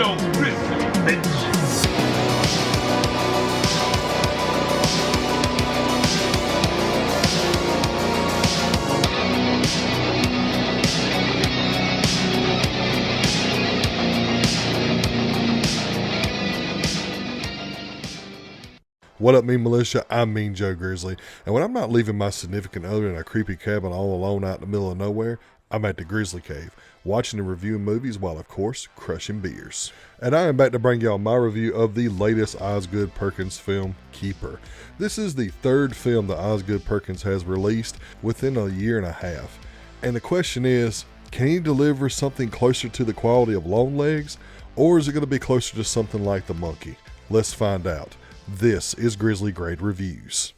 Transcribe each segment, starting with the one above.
show Grizzly, bitch. What up, Mean Militia? I'm Mean Joe Grizzly, and when I'm not leaving my significant other in a creepy cabin all alone out in the middle of nowhere, I'm at the Grizzly Cave, watching and reviewing movies while, of course, crushing beers. And I am back to bring y'all my review of the latest Osgood Perkins film, Keeper. This is the third film that Osgood Perkins has released within a year and a half. And the question is, can he deliver something closer to the quality of Longlegs, or is it going to be closer to something like The Monkey? Let's find out. This is Grizzly Grade Reviews.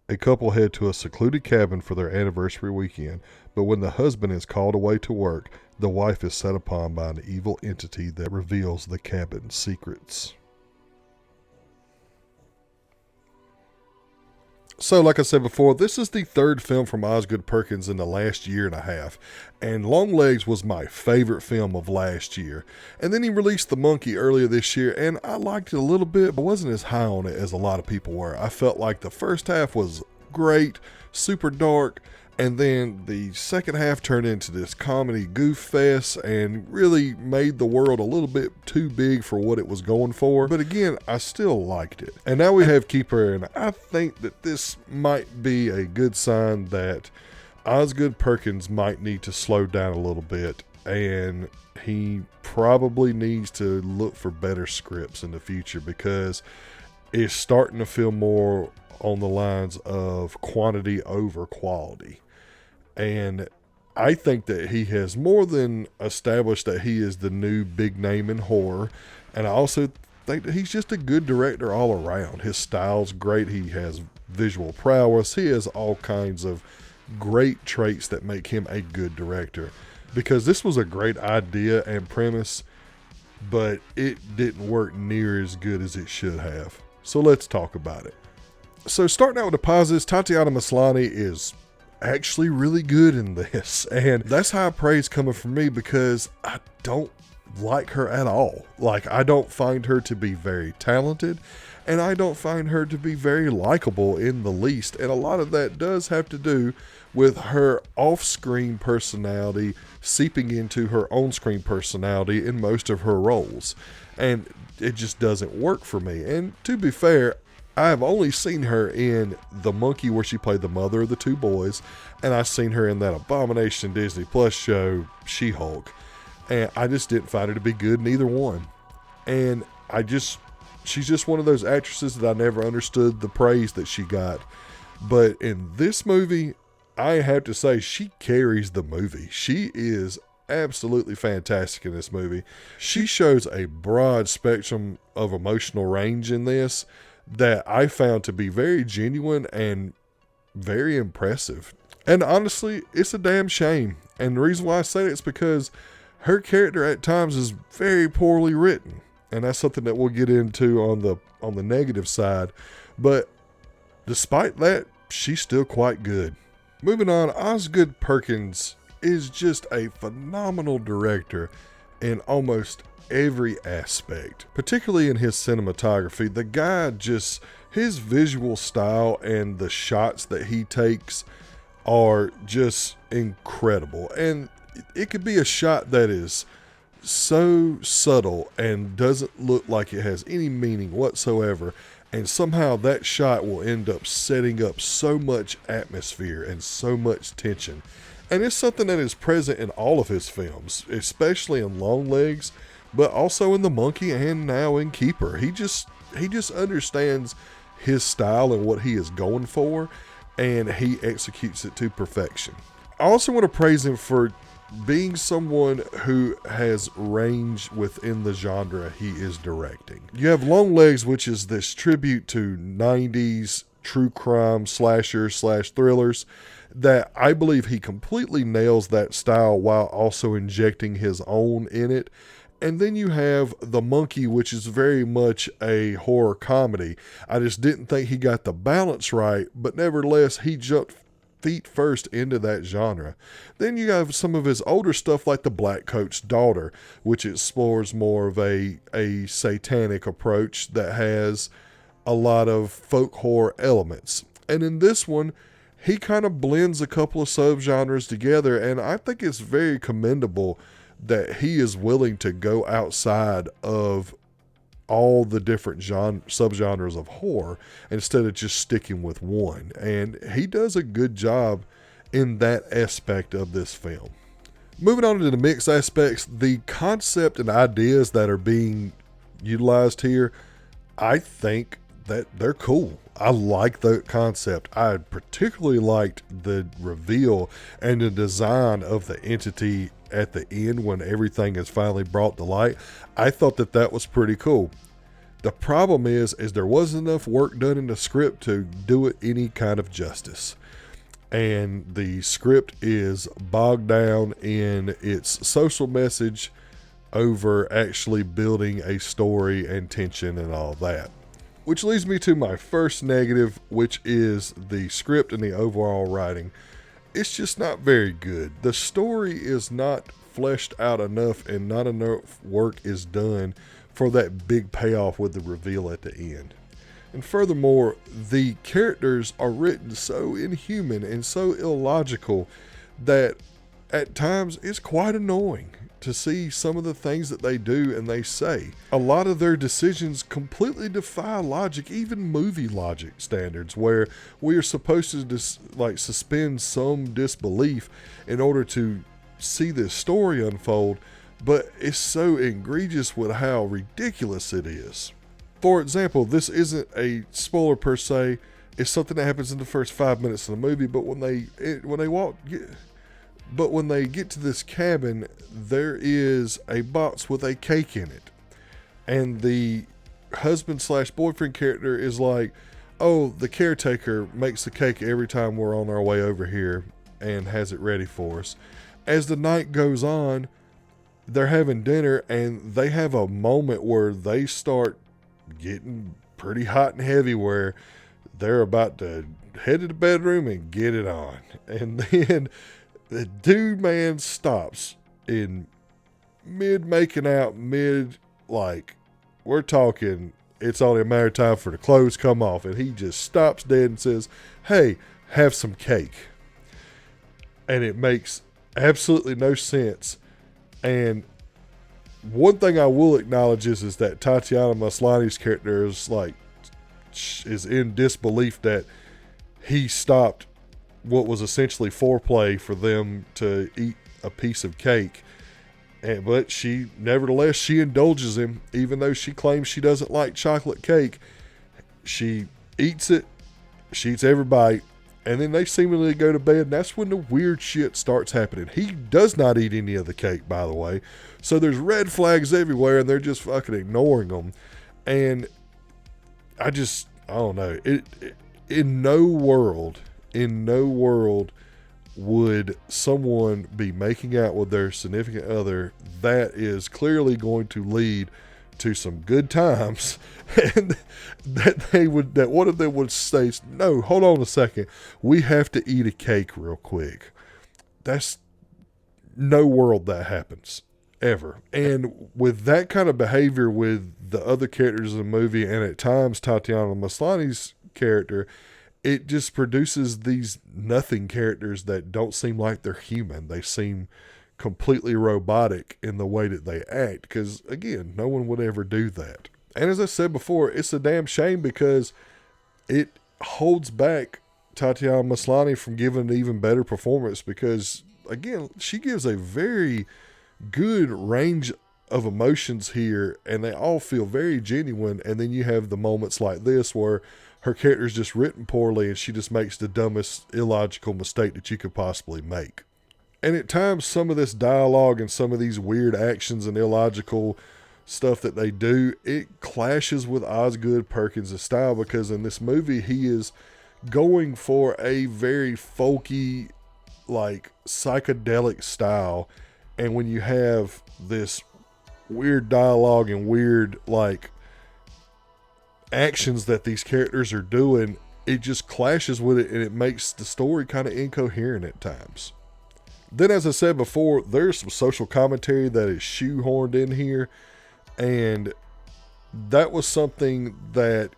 A couple head to a secluded cabin for their anniversary weekend, but when the husband is called away to work, the wife is set upon by an evil entity that reveals the cabin's secrets. So, like I said before, this is the third film from Osgood Perkins in the last year and a half, and Longlegs was my favorite film of last year. And then he released The Monkey earlier this year, and I liked it a little bit, but wasn't as high on it as a lot of people were. I felt like the first half was great, super dark, and then the second half turned into this comedy goof fest and really made the world a little bit too big for what it was going for. But again, I still liked it. And now we have Keeper, and I think that this might be a good sign that Osgood Perkins might need to slow down a little bit, and he probably needs to look for better scripts in the future, because it's starting to feel more on the lines of quantity over quality. And I think that he has more than established that he is the new big name in horror. And I also think that he's just a good director all around. His style's great. He has visual prowess. He has all kinds of great traits that make him a good director. Because this was a great idea and premise, but it didn't work near as good as it should have. So let's talk about it. So starting out with the positives, Tatiana Maslany is actually really good in this, and that's high praise coming from me, because I don't like her at all. Like, I don't find her to be very talented, and I don't find her to be very likable in the least, and a lot of that does have to do with her off-screen personality seeping into her on-screen personality in most of her roles, and it just doesn't work for me. And to be fair, I have only seen her in The Monkey, where she played the mother of the two boys, and I've seen her in that abomination Disney Plus show, She-Hulk, and I just didn't find her to be good in either one. And she's just one of those actresses that I never understood the praise that she got. But in this movie, I have to say, she carries the movie. She is absolutely fantastic in this movie. She shows a broad spectrum of emotional range in this that I found to be very genuine and very impressive. And honestly, it's a damn shame. And the reason why I say it is because her character at times is very poorly written. And that's something that we'll get into on the negative side. But despite that, she's still quite good. Moving on, Osgood Perkins is just a phenomenal director in almost every aspect, particularly in his cinematography. The guy his visual style and the shots that he takes are just incredible. And it could be a shot that is so subtle and doesn't look like it has any meaning whatsoever, and somehow that shot will end up setting up so much atmosphere and so much tension. And it's something that is present in all of his films, especially in Longlegs, but also in The Monkey and now in Keeper. He just understands his style and what he is going for, and he executes it to perfection. I also want to praise him for being someone who has range within the genre he is directing. You have Longlegs, which is this tribute to 90s true crime slashers/thrillers that I believe he completely nails that style while also injecting his own in it. And then you have The Monkey, which is very much a horror comedy. I just didn't think he got the balance right, but nevertheless, he jumped feet first into that genre. Then you have some of his older stuff like The Black Coat's Daughter, which explores more of a satanic approach that has a lot of folk horror elements. And in this one, he kind of blends a couple of subgenres together, and I think it's very commendable that he is willing to go outside of all the different subgenres of horror instead of just sticking with one. And he does a good job in that aspect of this film. Moving on to the mix aspects, the concept and ideas that are being utilized here, I think that they're cool. I like the concept. I particularly liked the reveal and the design of the entity at the end when everything is finally brought to light. I thought that was pretty cool. The problem is there wasn't enough work done in the script to do it any kind of justice. And the script is bogged down in its social message over actually building a story and tension and all that. Which leads me to my first negative, which is the script and the overall writing. It's just not very good. The story is not fleshed out enough, and not enough work is done for that big payoff with the reveal at the end. And furthermore, the characters are written so inhuman and so illogical that at times it's quite annoying to see some of the things that they do and they say. A lot of their decisions completely defy logic, even movie logic standards, where we are supposed to suspend some disbelief in order to see this story unfold, but it's so egregious with how ridiculous it is. For example, this isn't a spoiler per se, it's something that happens in the first 5 minutes of the movie, but when they get to this cabin, there is a box with a cake in it. And the husband/boyfriend character is like, oh, the caretaker makes the cake every time we're on our way over here and has it ready for us. As the night goes on, they're having dinner and they have a moment where they start getting pretty hot and heavy, where they're about to head to the bedroom and get it on. And then the dude man stops in mid making out, we're talking, it's only a matter of time for the clothes come off, and he just stops dead and says, hey, have some cake. And it makes absolutely no sense. And one thing I will acknowledge is that Tatiana Maslany's character is in disbelief that he stopped what was essentially foreplay for them to eat a piece of cake. But she indulges him, even though she claims she doesn't like chocolate cake. She eats it, she eats every bite, and then they seemingly go to bed, and that's when the weird shit starts happening. He does not eat any of the cake, by the way. So there's red flags everywhere, and they're just fucking ignoring them. And I don't know. In no world would someone be making out with their significant other that is clearly going to lead to some good times, and that one of them would say, no, hold on a second, we have to eat a cake real quick. That's no world that happens ever. And with that kind of behavior with the other characters in the movie, and at times Tatiana Maslany's character, it just produces these nothing characters that don't seem like they're human. They seem completely robotic in the way that they act, because again, no one would ever do that. And as I said before, it's a damn shame because it holds back Tatiana Maslany from giving an even better performance, because again, she gives a very good range of emotions here, and they all feel very genuine. And then you have the moments like this where her character's just written poorly and she just makes the dumbest illogical mistake that you could possibly make. And at times, some of this dialogue and some of these weird actions and illogical stuff that they do, it clashes with Osgood Perkins' style, because in this movie, he is going for a very folky, psychedelic style. And when you have this weird dialogue and weird, actions that these characters are doing, it just clashes with it, and it makes the story kind of incoherent at times. Then, as I said before, there's some social commentary that is shoehorned in here, and that was something that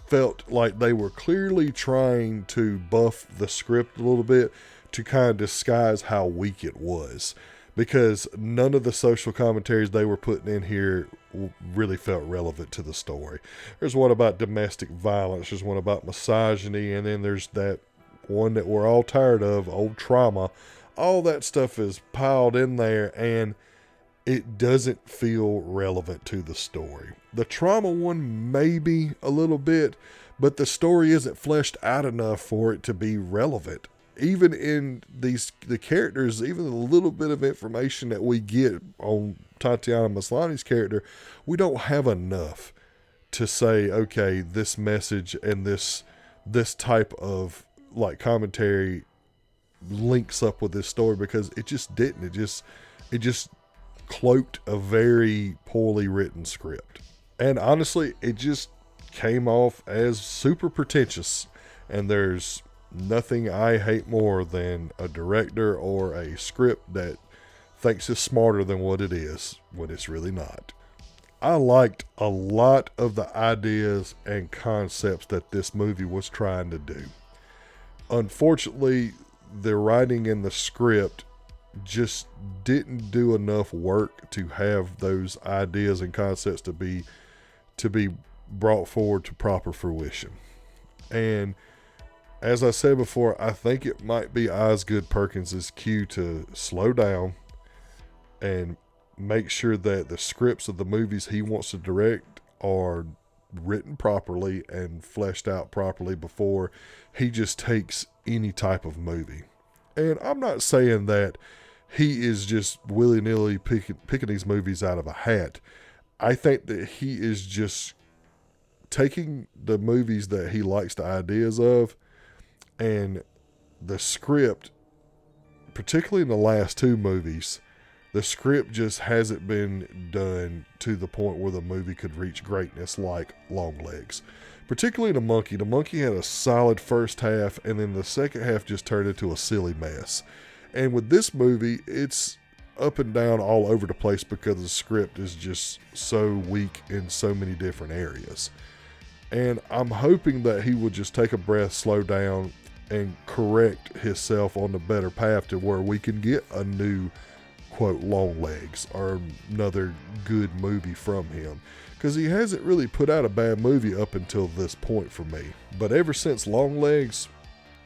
felt like they were clearly trying to buff the script a little bit to kind of disguise how weak it was, because none of the social commentaries they were putting in here really felt relevant to the story. There's one about domestic violence, there's one about misogyny, and then there's that one that we're all tired of, old trauma. All that stuff is piled in there, and it doesn't feel relevant to the story. The trauma one maybe a little bit, but the story isn't fleshed out enough for it to be relevant. Even in the characters, even the little bit of information that we get on Tatiana Maslany's character, we don't have enough to say, okay, this message and this type of like commentary links up with this story, because it just didn't. It just cloaked a very poorly written script. And honestly, it just came off as super pretentious, and there's nothing I hate more than a director or a script that thinks it's smarter than what it is when it's really not. I liked a lot of the ideas and concepts that this movie was trying to do. Unfortunately, the writing in the script just didn't do enough work to have those ideas and concepts to be brought forward to proper fruition. And as I said before, I think it might be Oz Perkins' cue to slow down and make sure that the scripts of the movies he wants to direct are written properly and fleshed out properly before he just takes any type of movie. And I'm not saying that he is just willy-nilly picking these movies out of a hat. I think that he is just taking the movies that he likes the ideas of, and the script, particularly in the last two movies, the script just hasn't been done to the point where the movie could reach greatness like Longlegs. Particularly The Monkey. The Monkey had a solid first half, and then the second half just turned into a silly mess. And with this movie, it's up and down all over the place because the script is just so weak in so many different areas. And I'm hoping that he will just take a breath, slow down, and correct himself on the better path to where we can get a new, quote, Longlegs or another good movie from him. Because he hasn't really put out a bad movie up until this point for me. But ever since Longlegs,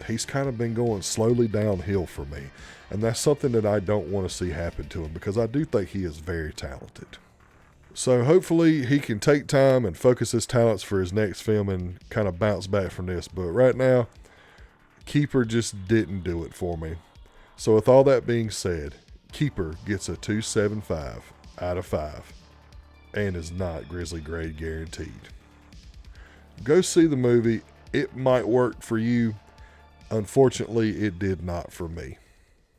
he's kind of been going slowly downhill for me. And that's something that I don't want to see happen to him, because I do think he is very talented. So hopefully he can take time and focus his talents for his next film and kind of bounce back from this. But right now, Keeper just didn't do it for me. So with all that being said, Keeper gets a 2.75 out of 5 and is not Grizzly grade guaranteed. Go see the movie. It might work for you. Unfortunately, it did not for me.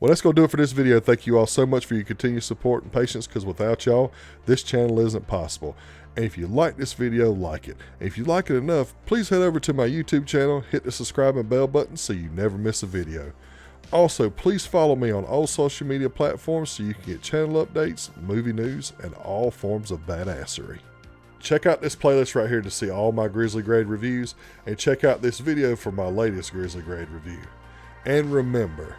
Well, that's going to do it for this video. Thank you all so much for your continued support and patience, because without y'all, this channel isn't possible. And if you like this video, like it. And if you like it enough, please head over to my YouTube channel, hit the subscribe and bell button so you never miss a video. Also, please follow me on all social media platforms so you can get channel updates, movie news, and all forms of badassery. Check out this playlist right here to see all my Grizzly grade reviews, and check out this video for my latest Grizzly grade review. And remember,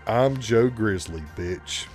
I'm Joe Grizzly, bitch.